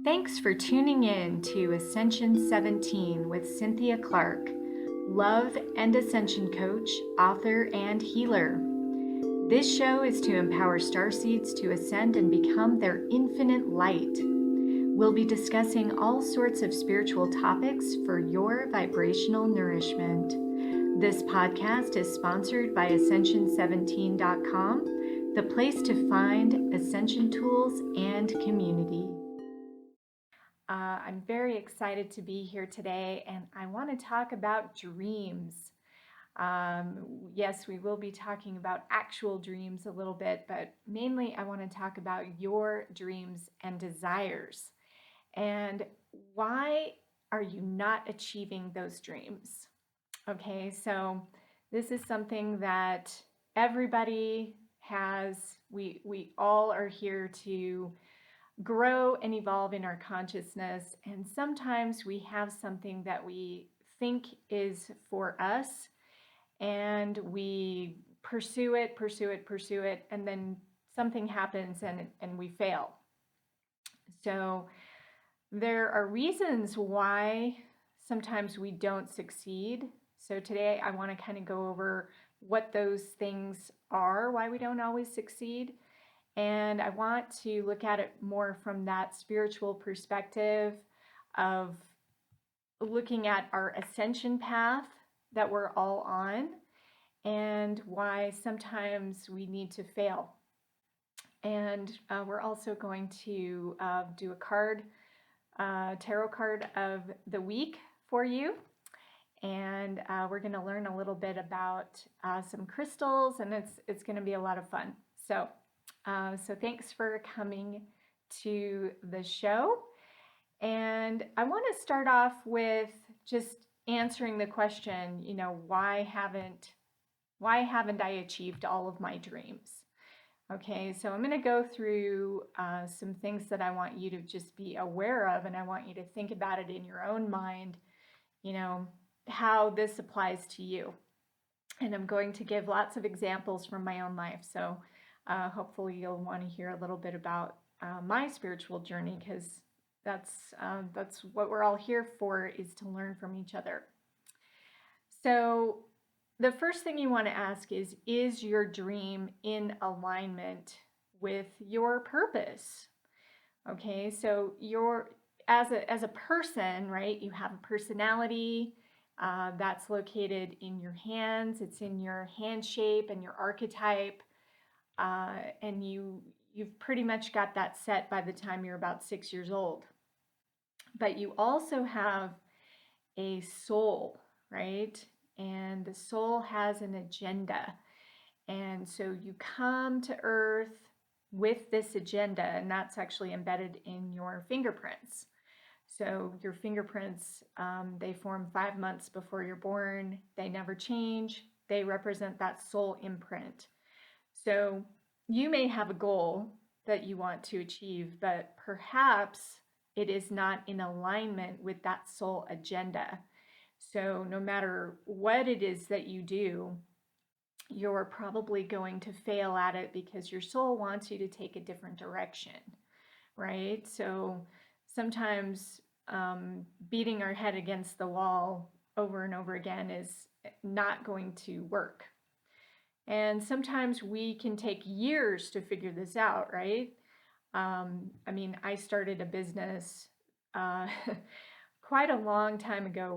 Thanks for tuning in to Ascension 17 with Cynthia Clark, love and ascension coach, author, and healer. This show is to empower starseeds to ascend and become their infinite light. We'll be discussing all sorts of spiritual topics for your vibrational nourishment. This podcast is sponsored by Ascension17.com, the place to find ascension tools and community. I'm very excited to be here today, and I want to talk about dreams. Yes, we will be talking about actual dreams a little bit, but mainly I want to talk about your dreams and desires. And why are you not achieving those dreams? Okay, so this is something that everybody has. We all are here to grow and evolve in our consciousness, and sometimes we have something that we think is for us, and we pursue it, and then something happens and we fail. So there are reasons why sometimes we don't succeed. So today I want to kind of go over what those things are, why we don't always succeed. And I want to look at it more from that spiritual perspective of looking at our ascension path that we're all on and why sometimes we need to fail. And we're also going to do a tarot card of the week for you. And we're going to learn a little bit about some crystals, and it's going to be a lot of fun. So thanks for coming to the show. And I want to start off with just answering the question, why haven't I achieved all of my dreams? Okay, so I'm going to go through some things that I want you to just be aware of, and I want you to think about it in your own mind, how this applies to you. And I'm going to give lots of examples from my own life. So hopefully you'll want to hear a little bit about my spiritual journey, because that's what we're all here for, is to learn from each other. So the first thing you want to ask is your dream in alignment with your purpose? Okay, so you're as a person, right? You have a personality that's located in your hands. It's in your hand shape and your archetype. And you've pretty much got that set by the time you're about 6 years old. But you also have a soul, right? And the soul has an agenda. And so you come to Earth with this agenda, and that's actually embedded in your fingerprints. So your fingerprints, they form 5 months before you're born. They never change. They represent that soul imprint. So you may have a goal that you want to achieve, but perhaps it is not in alignment with that soul agenda. So no matter what it is that you do, you're probably going to fail at it because your soul wants you to take a different direction, right? So sometimes beating our head against the wall over and over again is not going to work. And sometimes we can take years to figure this out, right? I started a business quite a long time ago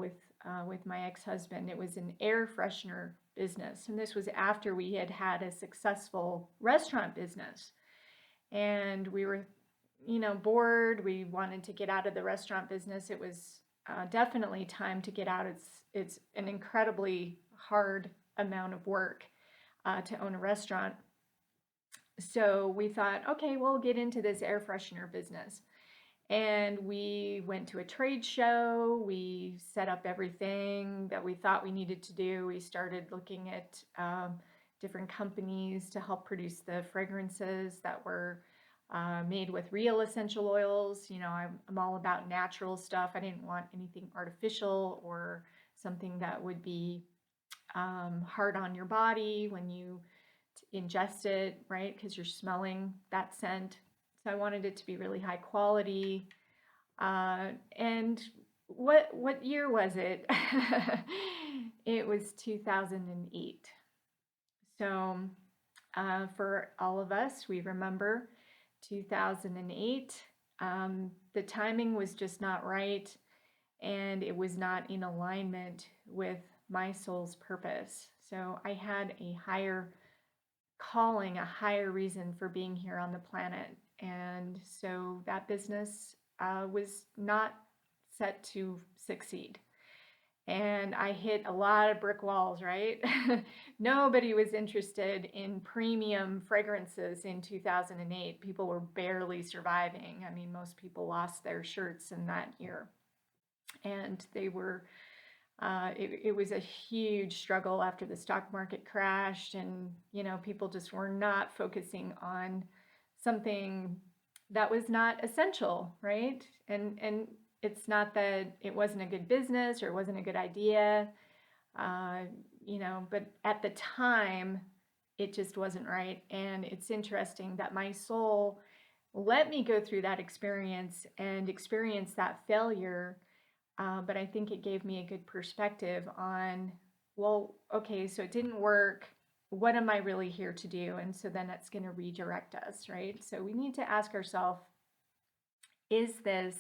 with my ex-husband. It was an air freshener business, and this was after we had a successful restaurant business. And we were, bored. We wanted to get out of the restaurant business. It was definitely time to get out. It's an incredibly hard amount of work to own a restaurant. So we thought, okay, we'll get into this air freshener business. And we went to a trade show. We set up everything that we thought we needed to do. We started looking at different companies to help produce the fragrances that were made with real essential oils. I'm all about natural stuff. I didn't want anything artificial or something that would be hard on your body when you ingest it, right? Because you're smelling that scent. So I wanted it to be really high quality. And what year was it? It was 2008. So for all of us, we remember 2008. The timing was just not right, and it was not in alignment with my soul's purpose. So I had a higher calling, a higher reason for being here on the planet. And so that business was not set to succeed. And I hit a lot of brick walls, right? Nobody was interested in premium fragrances in 2008. People were barely surviving. I mean, most people lost their shirts in that year. And they were, it was a huge struggle after the stock market crashed. And, people just were not focusing on something that was not essential, right? And it's not that it wasn't a good business or it wasn't a good idea, but at the time, it just wasn't right. And it's interesting that my soul let me go through that experience and experience that failure. But I think it gave me a good perspective on, well, okay, so it didn't work. What am I really here to do? And so then that's going to redirect us, right? So we need to ask ourselves, is this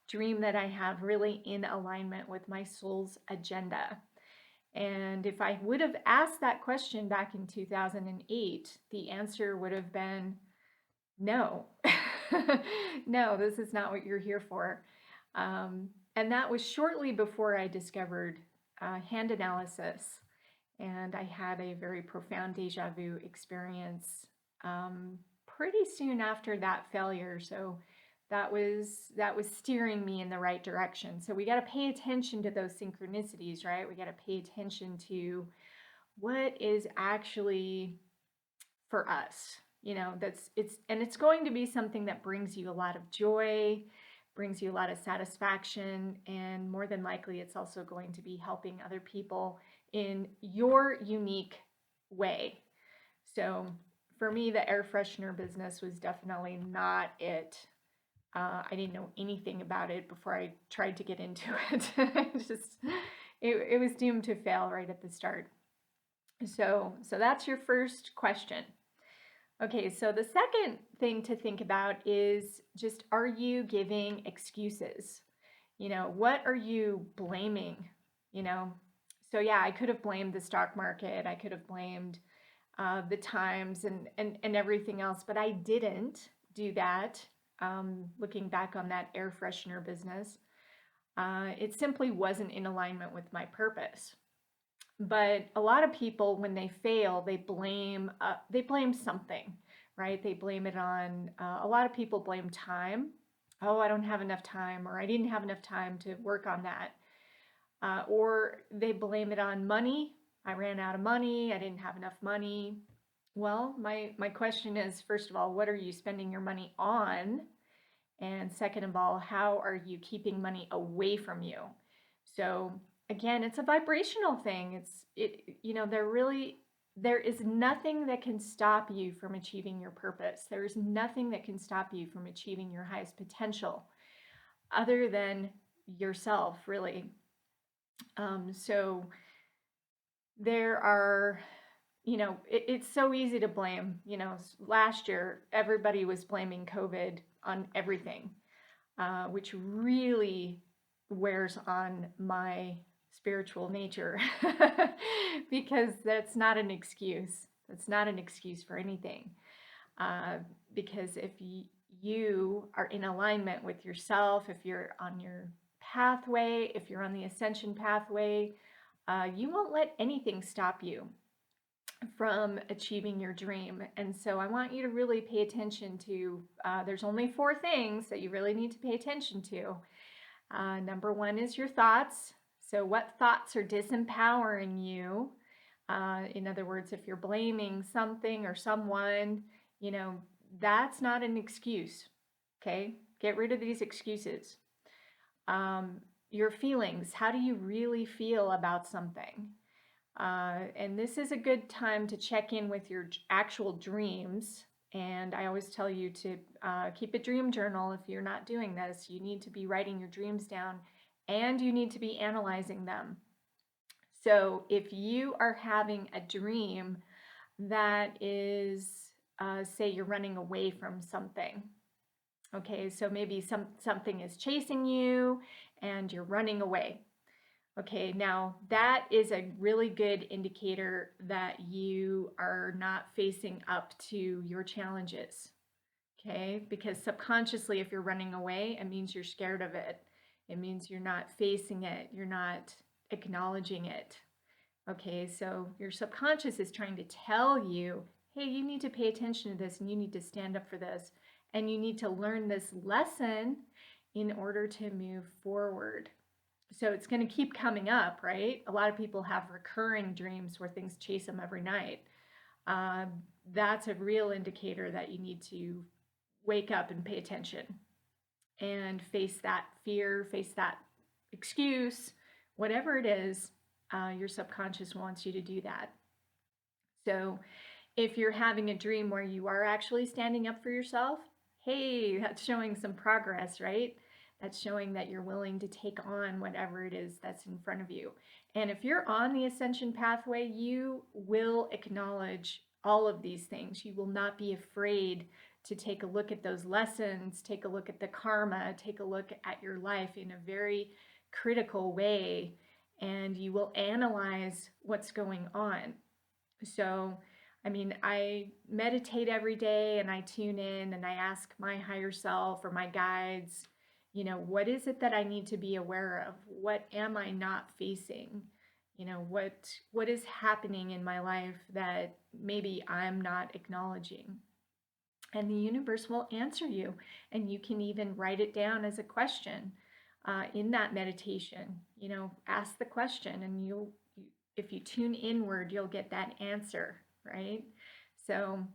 dream that I have really in alignment with my soul's agenda? And if I would have asked that question back in 2008, the answer would have been no. No, this is not what you're here for. And that was shortly before I discovered hand analysis. And I had a very profound deja vu experience pretty soon after that failure. So that was steering me in the right direction. So we got to pay attention to those synchronicities, right? We got to pay attention to what is actually for us. It's going to be something that brings you a lot of joy, brings you a lot of satisfaction, and more than likely it's also going to be helping other people in your unique way. So for me, the air freshener business was definitely not it. I didn't know anything about it before I tried to get into it. It was doomed to fail right at the start. So that's your first question. Okay, so the second thing to think about is just, are you giving excuses? What are you blaming? So yeah, I could have blamed the stock market. I could have blamed the times and everything else, but I didn't do that. Looking back on that air freshener business, it simply wasn't in alignment with my purpose. But a lot of people, when they fail, they blame something, right? They blame it on, a lot of people blame time. Oh, I don't have enough time, or I didn't have enough time to work on that. Or they blame it on money. I ran out of money. I didn't have enough money. Well, my question is, first of all, what are you spending your money on? And second of all, how are you keeping money away from you? So again, it's a vibrational thing. There is nothing that can stop you from achieving your purpose. There is nothing that can stop you from achieving your highest potential other than yourself, really. So there are, it's so easy to blame. Last year, everybody was blaming COVID on everything, which really wears on my spiritual nature because that's not an excuse. That's not an excuse for anything. Because if you are in alignment with yourself, if you're on your pathway, if you're on the ascension pathway, you won't let anything stop you from achieving your dream. And so I want you to really pay attention to, there's only 4 things that you really need to pay attention to. Number 1 is your thoughts. So what thoughts are disempowering you? In other words, if you're blaming something or someone, that's not an excuse. Okay? Get rid of these excuses. Your feelings. How do you really feel about something? And this is a good time to check in with your actual dreams And I always tell you to keep a dream journal. If you're not doing this, you need to be writing your dreams down and you need to be analyzing them. So if you are having a dream that is, say, you're running away from something. Okay, so maybe something is chasing you and you're running away. Okay, now that is a really good indicator that you are not facing up to your challenges. Okay, because subconsciously, if you're running away, it means you're scared of it. It means you're not facing it, you're not acknowledging it. Okay, so your subconscious is trying to tell you, hey, you need to pay attention to this and you need to stand up for this and you need to learn this lesson in order to move forward. So it's going to keep coming up, right? A lot of people have recurring dreams where things chase them every night. That's a real indicator that you need to wake up and pay attention and face that fear, face that excuse, whatever it is. Your subconscious wants you to do that. So if you're having a dream where you are actually standing up for yourself, hey, that's showing some progress, right? That's showing that you're willing to take on whatever it is that's in front of you. And if you're on the ascension pathway, you will acknowledge all of these things. You will not be afraid to take a look at those lessons, take a look at the karma, take a look at your life in a very critical way, and you will analyze what's going on. So, I mean, I meditate every day and I tune in and I ask my higher self or my guides, what is it that I need to be aware of? What am I not facing? What is happening in my life that maybe I'm not acknowledging? And the universe will answer you. And you can even write it down as a question in that meditation. Ask the question, and if you tune inward, you'll get that answer, right? So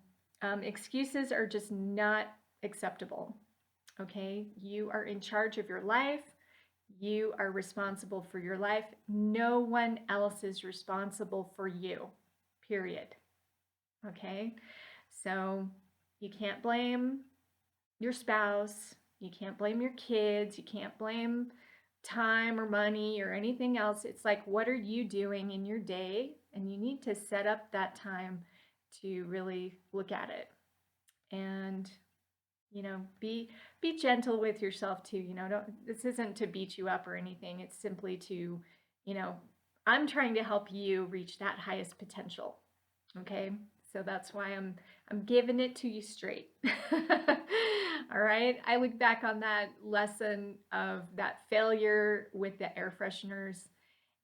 excuses are just not acceptable. Okay, you are in charge of your life. You are responsible for your life. No one else is responsible for you, period. Okay, so you can't blame your spouse. You can't blame your kids. You can't blame time or money or anything else. It's like, what are you doing in your day? And you need to set up that time to really look at it. And be gentle with yourself too. This isn't to beat you up or anything. It's simply to, I'm trying to help you reach that highest potential. Okay? So that's why I'm giving it to you straight. All right. I look back on that lesson of that failure with the air fresheners,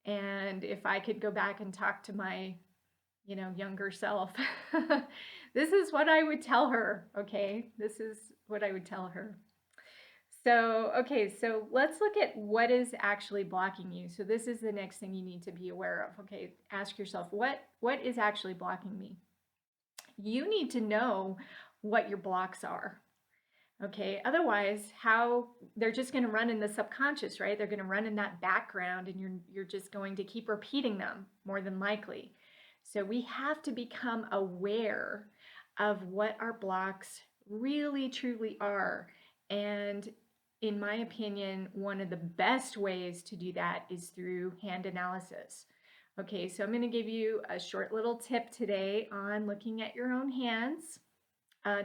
and if I could go back and talk to my, younger self, this is what I would tell her. Okay. This is what I would tell her. So, okay, so let's look at what is actually blocking you. So this is the next thing you need to be aware of. Okay, ask yourself, what is actually blocking me? You need to know what your blocks are. Okay, otherwise, how they're just going to run in the subconscious, right? They're going to run in that background, and you're just going to keep repeating them more than likely. So we have to become aware of what our blocks really truly are. And in my opinion, one of the best ways to do that is through hand analysis. Okay, so I'm going to give you a short little tip today on looking at your own hands.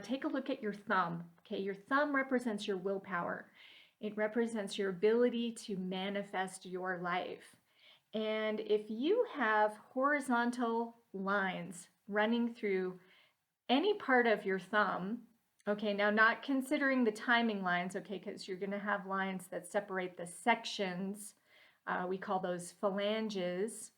Take a look at your thumb. Okay, your thumb represents your willpower. It represents your ability to manifest your life. And if you have horizontal lines running through any part of your thumb, okay, now not considering the timing lines, okay, because you're going to have lines that separate the sections. We call those phalanges.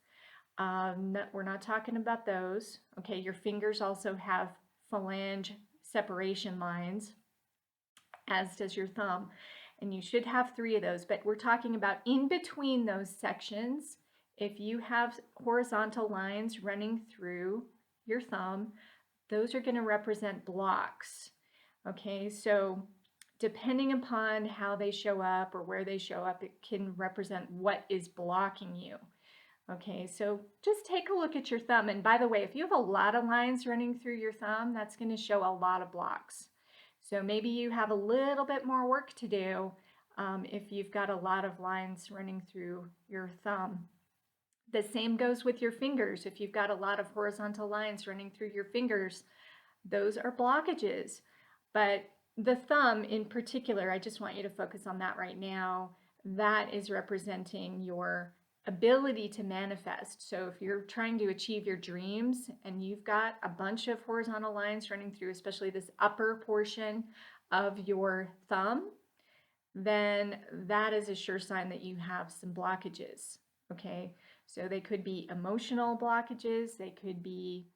We're not talking about those. Okay, your fingers also have phalange separation lines, as does your thumb. And you should have 3 of those, but we're talking about in between those sections. If you have horizontal lines running through your thumb, those are going to represent blocks. Okay, so depending upon how they show up or where they show up, it can represent what is blocking you. Okay, so just take a look at your thumb. And by the way, if you have a lot of lines running through your thumb, that's going to show a lot of blocks. So maybe you have a little bit more work to do if you've got a lot of lines running through your thumb. The same goes with your fingers. If you've got a lot of horizontal lines running through your fingers, those are blockages. But the thumb in particular, I just want you to focus on that right now. That is representing your ability to manifest. So if you're trying to achieve your dreams and you've got a bunch of horizontal lines running through, especially this upper portion of your thumb, then that is a sure sign that you have some blockages. Okay, so they could be emotional blockages, they could be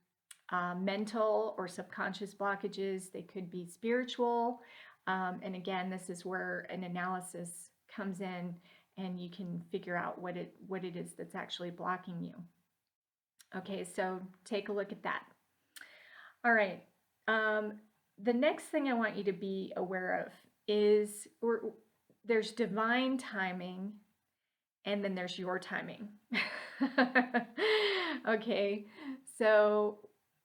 mental or subconscious blockages, they could be spiritual. And again, this is where an analysis comes in and you can figure out what it is that's actually blocking you. Okay, so take a look at that. All right. The next thing I want you to be aware of is there's divine timing and then there's your timing. Okay, so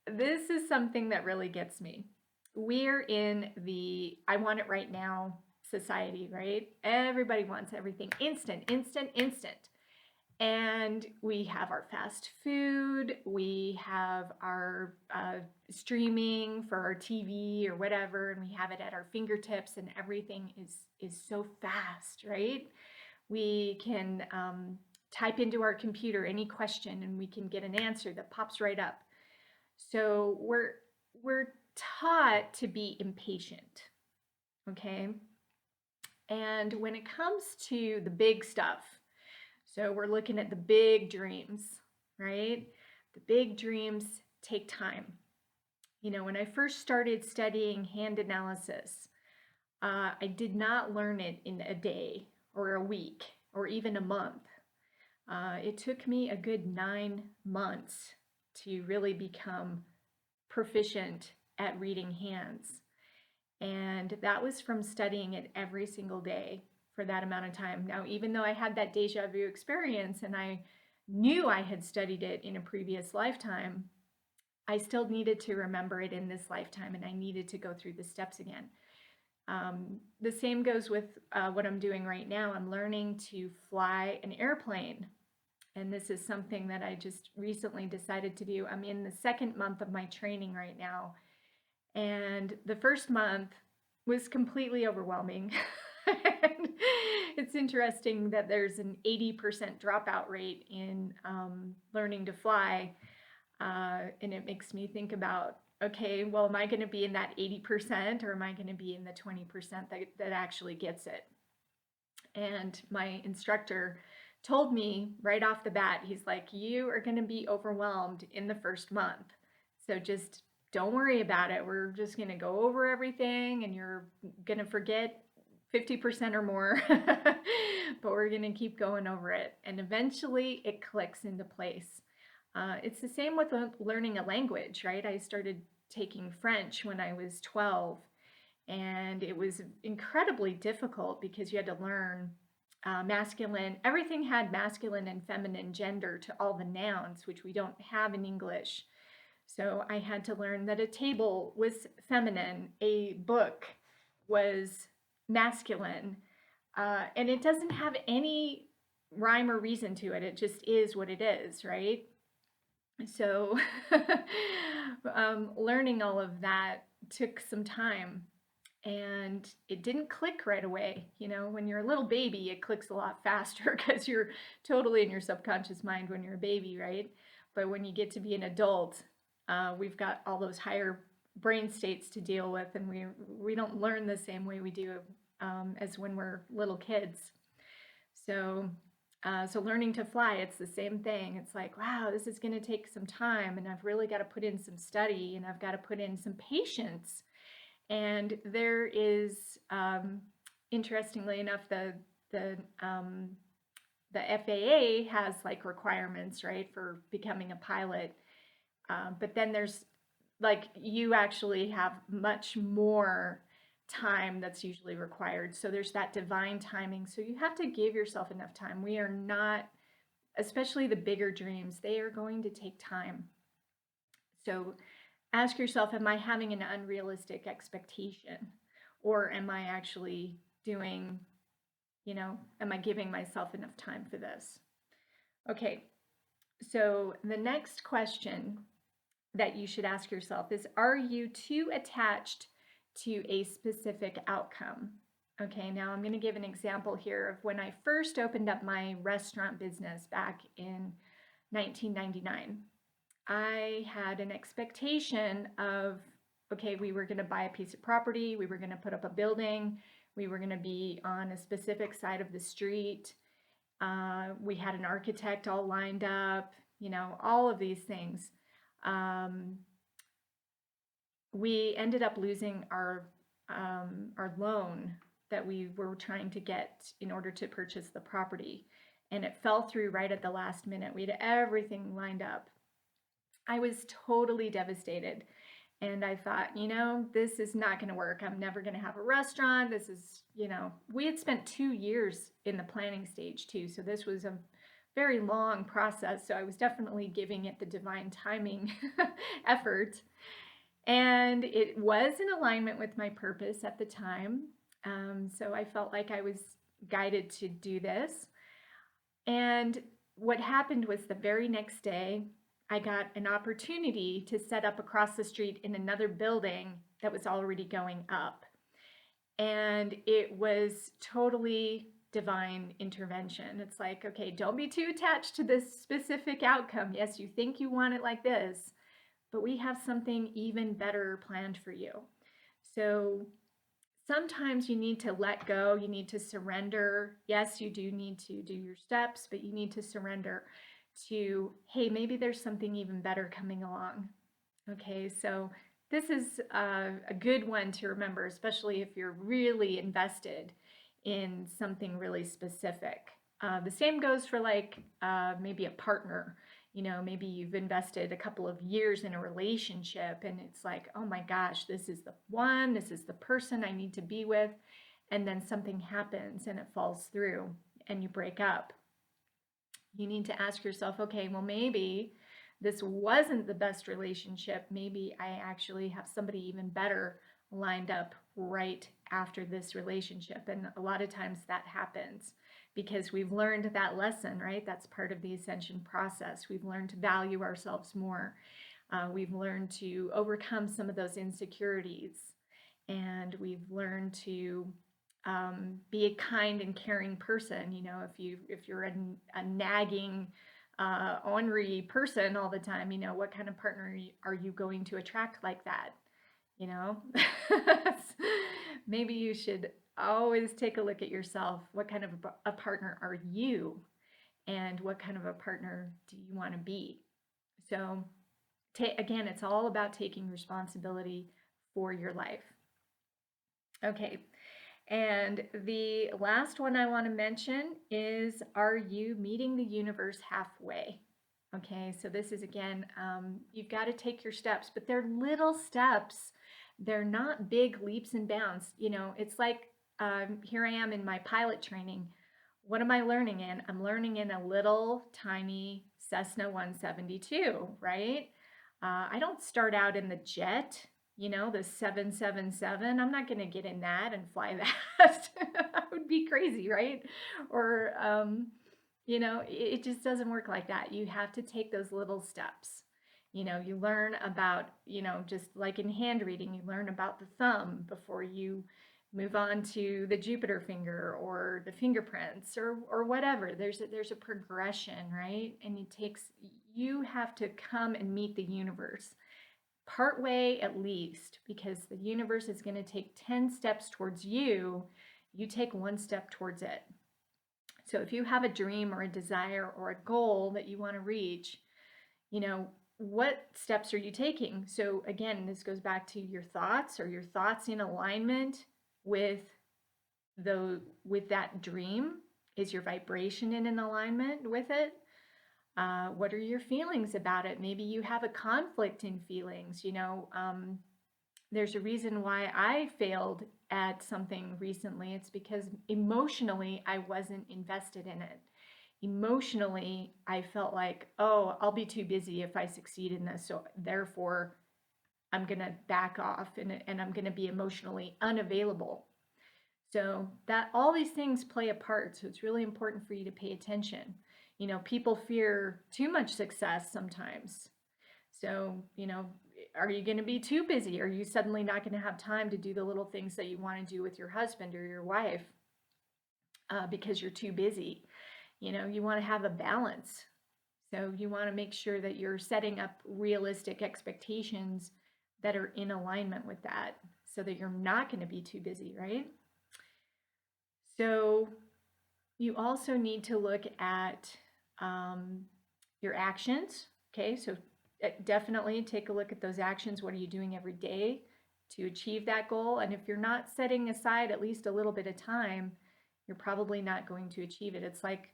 this is something that really gets me. We're in the I want it right now society, right? Everybody wants everything instant, instant, instant. And we have our fast food, we have our streaming for our TV or whatever, and we have it at our fingertips, and everything is so fast, right? We can type into our computer any question, and we can get an answer that pops right up. So we're taught to be impatient, okay? And when it comes to the big stuff, so we're looking at the big dreams, right? The big dreams take time. You know, when I first started studying hand analysis, I did not learn it in a day or a week or even a month. It took me a good 9 months to really become proficient at reading hands. And that was from studying it every single day for that amount of time. Now, even though I had that deja vu experience and I knew I had studied it in a previous lifetime, I still needed to remember it in this lifetime, and I needed to go through the steps again. The same goes with what I'm doing right now. I'm learning to fly an airplane. And this is something that I just recently decided to do. I'm in the second month of my training right now. And the first month was completely overwhelming. And it's interesting that there's an 80% dropout rate in learning to fly. And it makes me think about, okay, well, am I going to be in that 80% or am I going to be in the 20% that actually gets it? And my instructor told me right off the bat, he's like, you are going to be overwhelmed in the first month. So just don't worry about it. We're just going to go over everything and you're going to forget 50% or more, but we're going to keep going over it. And eventually it clicks into place. It's the same with learning a language, right? I started taking French when I was 12, and it was incredibly difficult because you had to learn masculine. Everything had masculine and feminine gender to all the nouns, which we don't have in English. So I had to learn that a table was feminine, a book was masculine, and it doesn't have any rhyme or reason to it. It just is what it is, right? So learning all of that took some time, and it didn't click right away. You know, when you're a little baby, it clicks a lot faster because you're totally in your subconscious mind when you're a baby, right? But when you get to be an adult, we've got all those higher brain states to deal with, and we don't learn the same way we do as when we're little kids. So learning to fly, it's the same thing. It's like, wow, this is going to take some time, and I've really got to put in some study, and I've got to put in some patience. And there is, interestingly enough, the FAA has like requirements, right, for becoming a pilot. But then there's like, you actually have much more time that's usually required. So there's that divine timing. So you have to give yourself enough time. We are not especially the bigger dreams, they are going to take time. So ask yourself, am I having an unrealistic expectation? Or am I actually doing, am I giving myself enough time for this? Okay, so the next question that you should ask yourself is, are you too attached to a specific outcome? Okay, now I'm going to give an example here of when I first opened up my restaurant business back in 1999. I had an expectation of, okay, we were going to buy a piece of property, we were going to put up a building, we were going to be on a specific side of the street. We had an architect all lined up, all of these things. We ended up losing our loan that we were trying to get in order to purchase the property, and it fell through right at the last minute. We had everything lined up. I was totally devastated, and I thought, this is not going to work. I'm never going to have a restaurant. This is, we had spent 2 years in the planning stage too, so this was a very long process. So I was definitely giving it the divine timing effort. And it was in alignment with my purpose at the time. So I felt like I was guided to do this. And what happened was the very next day, I got an opportunity to set up across the street in another building that was already going up. And it was totally divine intervention. It's like, okay, don't be too attached to this specific outcome. Yes, you think you want it like this, but we have something even better planned for you. So sometimes you need to let go, you need to surrender. Yes, you do need to do your steps, but you need to surrender to, hey, maybe there's something even better coming along. Okay, so this is a good one to remember, especially if you're really invested in something really specific. The same goes for maybe a partner. Maybe you've invested a couple of years in a relationship and it's like, oh my gosh, this is the one, this is the person I need to be with. And then something happens and it falls through and you break up. You need to ask yourself, okay, well, maybe this wasn't the best relationship. Maybe I actually have somebody even better lined up right after this relationship. And a lot of times that happens because we've learned that lesson, right? That's part of the ascension process. We've learned to value ourselves more. We've learned to overcome some of those insecurities. And we've learned to be a kind and caring person. If you're a nagging, ornery person all the time, what kind of partner are you going to attract like that? Maybe you should always take a look at yourself. What kind of a partner are you? And what kind of a partner do you want to be? So again, it's all about taking responsibility for your life. Okay. And the last one I want to mention is, are you meeting the universe halfway? Okay, so this is again, you've got to take your steps, but they're little steps. They're not big leaps and bounds. It's like here I am in my pilot training. What am I learning in? I'm learning in a little tiny Cessna 172, right? I don't start out in the jet, the 777. I'm not going to get in that and fly that. That would be crazy, right? Or, it just doesn't work like that. You have to take those little steps. You learn about, just like in hand reading, you learn about the thumb before you move on to the Jupiter finger or the fingerprints or whatever. There's a progression, right? And you have to come and meet the universe partway at least, because the universe is going to take 10 steps towards you. You take 1 step towards it. So if you have a dream or a desire or a goal that you want to reach, what steps are you taking? So again, this goes back to your thoughts. Are your thoughts in alignment with that dream? Is your vibration in an alignment with it? What are your feelings about it? Maybe you have a conflict in feelings. There's a reason why I failed at something recently. It's because emotionally I wasn't invested in it. emotionally, I felt like, oh, I'll be too busy if I succeed in this. So therefore, I'm going to back off and I'm going to be emotionally unavailable. So that all these things play a part. So it's really important for you to pay attention. People fear too much success sometimes. So, are you going to be too busy? Are you suddenly not going to have time to do the little things that you want to do with your husband or your wife because you're too busy? You want to have a balance. So you want to make sure that you're setting up realistic expectations that are in alignment with that so that you're not going to be too busy, right? So you also need to look at your actions. Okay, so definitely take a look at those actions. What are you doing every day to achieve that goal? And if you're not setting aside at least a little bit of time, you're probably not going to achieve it. It's like,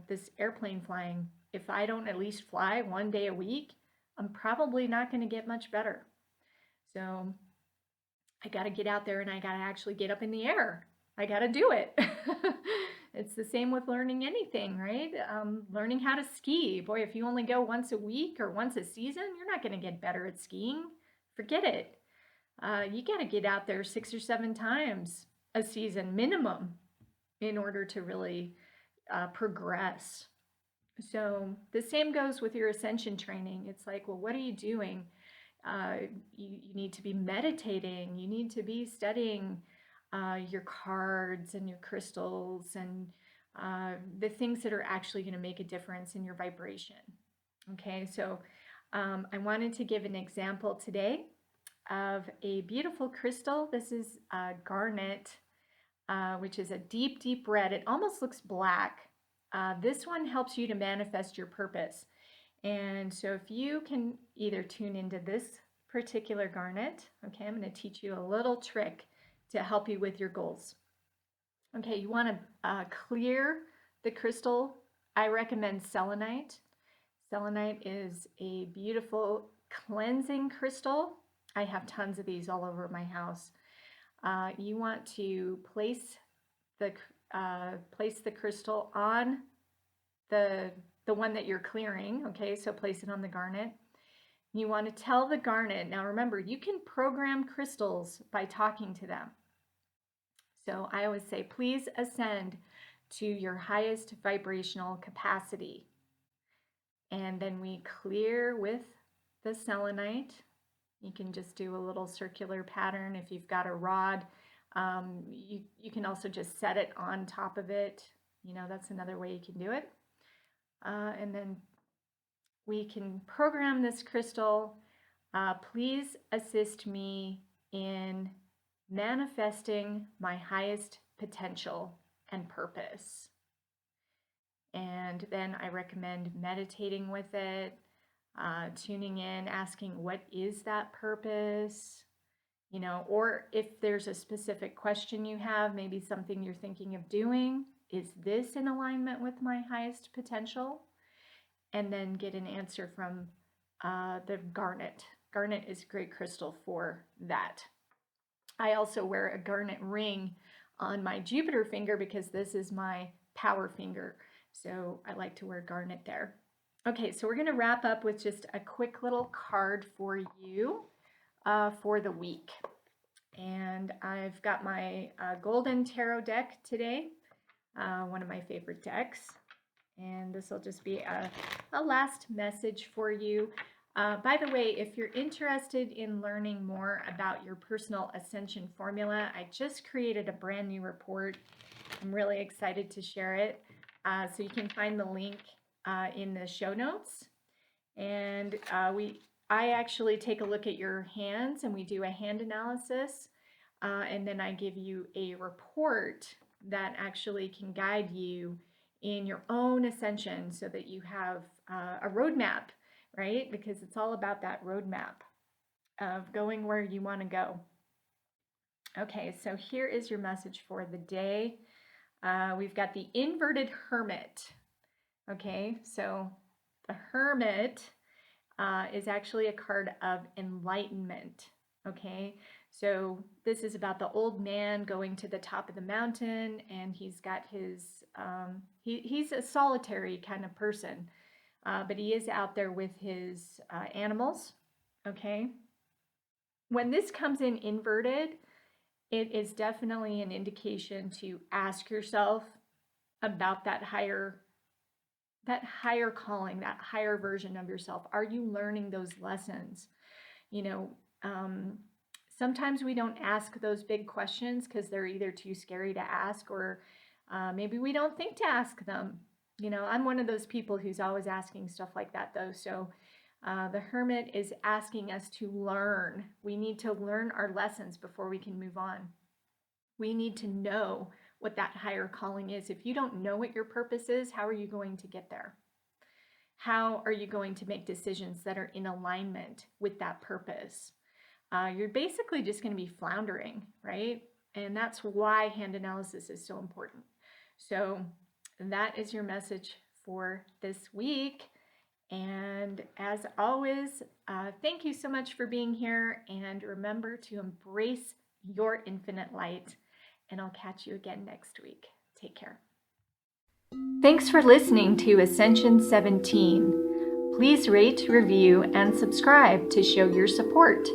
this airplane flying. If I don't at least fly one day a week, I'm probably not going to get much better. So I got to get out there and I got to actually get up in the air. I got to do it. It's the same with learning anything, right? Learning how to ski. Boy, if you only go once a week or once a season, you're not going to get better at skiing. Forget it. You got to get out there 6 or 7 times a season minimum in order to really progress. So the same goes with your ascension training. It's like, well, what are you doing? You need to be meditating. You need to be studying your cards and your crystals and the things that are actually going to make a difference in your vibration. Okay, so I wanted to give an example today of a beautiful crystal. This is garnet, which is a deep, deep red. It almost looks black. This one helps you to manifest your purpose. And so if you can either tune into this particular garnet, okay, I'm going to teach you a little trick to help you with your goals. Okay, you want to clear the crystal. I recommend selenite. Selenite is a beautiful cleansing crystal. I have tons of these all over my house. You want to place the crystal on the one that you're clearing. Okay, so place it on the garnet. You want to tell the garnet. Now remember, you can program crystals by talking to them. So I always say, please ascend to your highest vibrational capacity. And then we clear with the selenite. You can just do a little circular pattern. If you've got a rod, you can also just set it on top of it. That's another way you can do it. And then we can program this crystal. Please assist me in manifesting my highest potential and purpose. And then I recommend meditating with it, tuning in, asking what is that purpose, or if there's a specific question you have, maybe something you're thinking of doing, is this in alignment with my highest potential? And then get an answer from the garnet. Garnet is a great crystal for that. I also wear a garnet ring on my Jupiter finger because this is my power finger. So I like to wear garnet there. Okay, so we're going to wrap up with just a quick little card for you for the week. And I've got my golden tarot deck today, one of my favorite decks. And this will just be a last message for you. By the way, if you're interested in learning more about your personal ascension formula, I just created a brand new report. I'm really excited to share it. So you can find the link in the show notes. And I actually take a look at your hands and we do a hand analysis. And then I give you a report that actually can guide you in your own ascension so that you have a roadmap, right? Because it's all about that roadmap of going where you want to go. Okay, so here is your message for the day. We've got the inverted hermit. Okay, so the hermit is actually a card of enlightenment. Okay, So this is about the old man going to the top of the mountain, and he's got his, he's a solitary kind of person, but he is out there with his animals, okay? When this comes in inverted, it is definitely an indication to ask yourself about that higher calling, that higher version of yourself. Are you learning those lessons? You know, sometimes we don't ask those big questions because they're either too scary to ask, or maybe we don't think to ask them. You know, I'm one of those people who's always asking stuff like that, though. So the Hermit is asking us to learn. We need to learn our lessons before we can move on. We need to know what that higher calling is. If you don't know what your purpose is, how are you going to get there? How are you going to make decisions that are in alignment with that purpose? You're basically just going to be floundering, right? And that's why hand analysis is so important. So that is your message for this week. And as always, thank you so much for being here. And remember to embrace your infinite light. And I'll catch you again next week. Take care. Thanks for listening to Ascension 17. Please rate, review, and subscribe to show your support.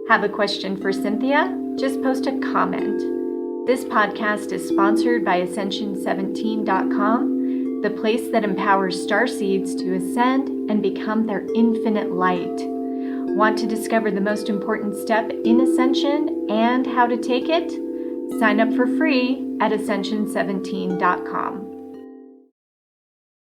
Have a question for Cynthia? Just post a comment. This podcast is sponsored by Ascension17.com, the place that empowers starseeds to ascend and become their infinite light. Want to discover the most important step in ascension and how to take it? Sign up for free at Ascension17.com.